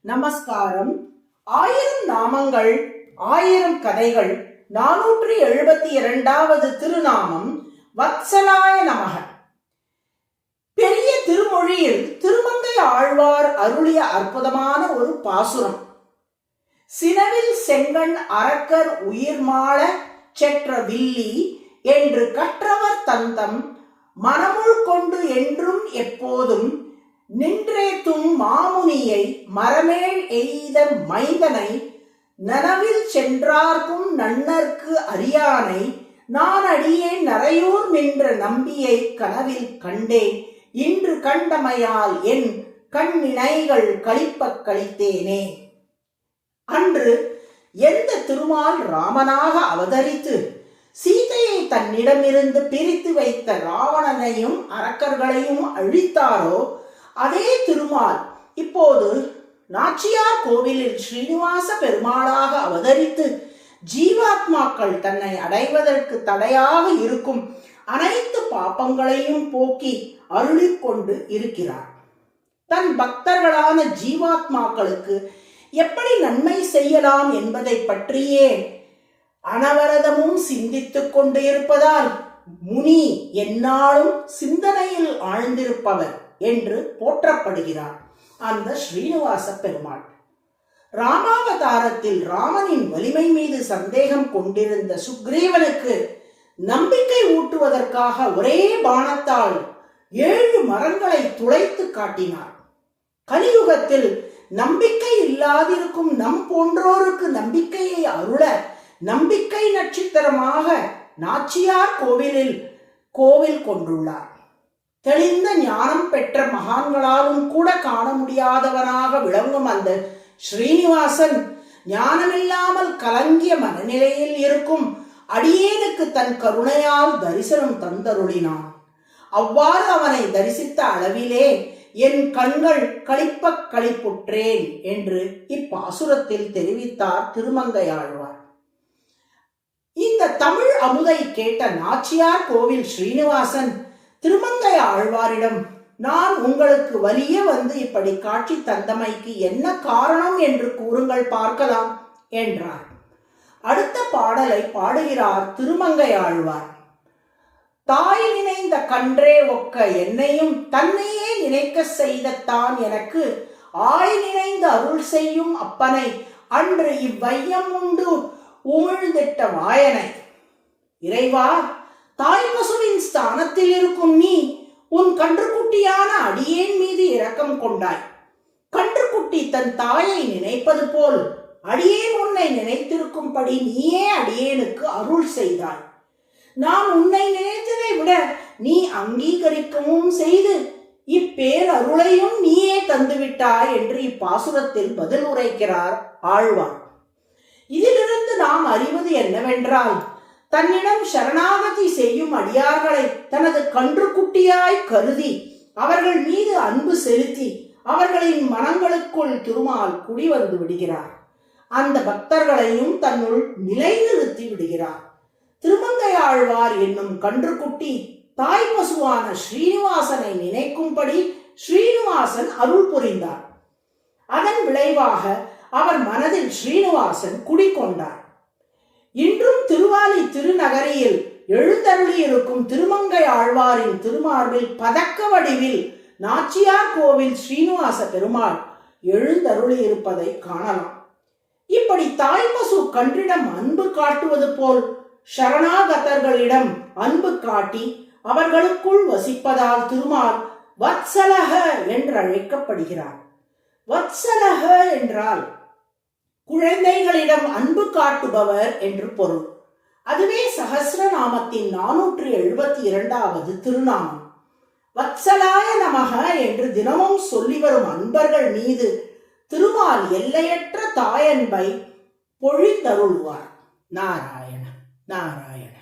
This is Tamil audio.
நமஸ்காரம். 1000 நாமங்கள் 1000 கதைகள் 472வது திருநாமம் வத்சலாய நமக. பெரிய திருமொழியில் திருமங்கை ஆழ்வார் அருளிய அற்புதமான ஒரு பாசுரம். சினவில் செங்கண் அரக்கர் உயிர்மாள செற்ற வில்லி என்று கற்றவர் தந்தம் மனமுள் கொண்டு என்றும் எப்போதும் நின்றேத்தும் மாமுனியை மரமேல் எய்த மைந்தனை நனவில் சென்றார்க்கும் நன்னர்க்கு அறியானை நான் அடியேன் நரையூர் நின்ற நம்பியை கனவில் கண்டேன் இன்று கண்டமையால் என் கண்ணினைகள் களிப்பக் கழித்தேனே. அன்று எந்த திருமால் ராமனாக அவதரித்து சீதையை தன்னிடமிருந்து பிரித்து வைத்த ராவணனையும் அரக்கர்களையும் அழித்தாரோ அதே திருமால் இப்போது நாச்சியார் கோவிலில் ஸ்ரீனிவாச பெருமாளாக அவதரித்து ஜீவாத்மாக்கள் தன்னை அடைவதற்கு தடையாக இருக்கும் அனைத்து பாப்பங்களையும் போக்கி அருளிக்கொண்டு இருக்கிறார். தன் பக்தர்களான ஜீவாத்மாக்களுக்கு எப்படி நன்மை செய்யலாம் என்பதை பற்றியே அனவரதமும் சிந்தித்துக் கொண்டு இருப்பதால் முனி எந்நாளும் சிந்தனையில் ஆழ்ந்திருப்பவர் என்று போற்றப்படுகிறார் அந்த ஸ்ரீனிவாச பெருமாள். ராமாவதாரத்தில் ராமனின் வலிமை மீது சந்தேகம் கொண்டிருந்த சுக்ரீவனுக்கு நம்பிக்கை ஊட்டுவதற்காக ஒரே பாணத்தால் 7 மரங்களை துளைத்து காட்டினார். கலியுகத்தில் நம்பிக்கை இல்லாதிருக்கும் நம் போன்றோருக்கு நம்பிக்கையை அருள நம்பிக்கை நட்சத்திரமாக நாச்சியார் கோவிலில் கோவில் கொண்டுள்ளார். தெளிந்த ஞானம் பெற்ற மகான்களாலும் கூட காண முடியாதவனாக விளங்கும் அந்த ஸ்ரீனிவாசன் ஞானமில்லாமல் கலங்கிய மனநிலையில் இருக்கும் அடியேனுக்கு தன் கருணையால் தரிசனம் தந்தருளினான். அவ்வாறு அவனை தரிசித்த அளவிலே என் கண்கள் களிப்பக் களிப்புற்றேன் என்று இப்பாசுரத்தில் தெரிவித்தார் திருமங்கையாழ்வார். இந்த தமிழ் அமுதை கேட்ட நாச்சியார் கோவில் ஸ்ரீனிவாசன் திருமங்கை ஆழ்வாரிடம் நான் உங்களுக்கு வலிய வந்து இப்படி காட்சி தந்தமைக்கு என்ன காரணம் என்று கூறுங்கள் பார்க்கலாம் என்றார். அடுத்த பாடலை பாடுகிறார் திருமங்கை ஆழ்வார். தாய் நினைந்த கன்றே ஒக்க என்னையும் தன்னையே நினைக்க செய்த தான் எனக்கு ஆய் நினைந்து அருள் செய்யும் அப்பனை அன்று இவ்வையம் உண்டு உமிழ்ந்திட்ட வாயனை. இறைவா, தாய் பசுவின் ஸ்தானத்தில் இருக்கும் நீ உன் கன்றுக்குட்டியான அடியேன் மீது இரக்கம் கொண்டாய். கன்றுக்குட்டி தன் தாயை நினைப்பது போல் அடியேன் உன்னை நினைத்திருக்கும்படி நீயே அடியேனுக்கு அருள் செய்தாய். நான் உன்னை நினைத்ததை விட நீ அங்கீகரிக்கவும் செய்து இப்பேரருளையும் நீயே தந்துவிட்டாய் என்று இப்பாசுரத்தில் பதில் உரைக்கிறார் ஆழ்வார். இதிலிருந்து நாம் அறிவது என்னவென்றால், தன்னிடம் சரணாகதி செய்யும் அடியார்களை தனது கன்றுக்குட்டியாய் கருதி அவர்கள் மீது அன்பு செலுத்தி அவர்களின் மனங்களுக்குள் திருமால் குடிவந்து விடுகிறார். அந்த பக்தர்களையும் தன்னுள் நிலைநிறுத்தி விடுகிறார். திருமங்கையாழ்வார் என்னும் கன்றுக்குட்டி தாய் பசுவான ஸ்ரீனிவாசனை நினைக்கும்படி ஸ்ரீனிவாசன் அருள் புரிந்தார். அதன் விளைவாக அவர் மனதில் ஸ்ரீனிவாசன் குடிகொண்டார். இன்றும் திருவாலி திருநகரியில் எழுந்தருளி இருக்கும் திருமங்கை ஆழ்வாரின் திருமார்பில் பதக்க வடிவில் நாச்சியார் கோவில் ஸ்ரீனிவாச பெருமாள் எழுந்தருளி இருப்பதை காணலாம். இப்படி தாய் பசு கன்றிடம் அன்பு காட்டுவது போல் சரணாகதர்களிடம் அன்பு காட்டி அவர்களுக்குள் வசிப்பதால் திருமால் வத்சலக என்று அழைக்கப்படுகிறார். வத்சலக என்றால் குழந்தைகளிடம் அன்பு காட்டுபவர் என்று பொருள். அதுவே சஹஸ்ரநாமத்தின் 472வது திருநாமம். வத்சலாய நமக என்று தினமும் சொல்லி வரும் அன்பர்கள் மீது திருமால் எல்லையற்ற தாயன்பை பொழிந்தருள்வார். நாராயண நாராயண.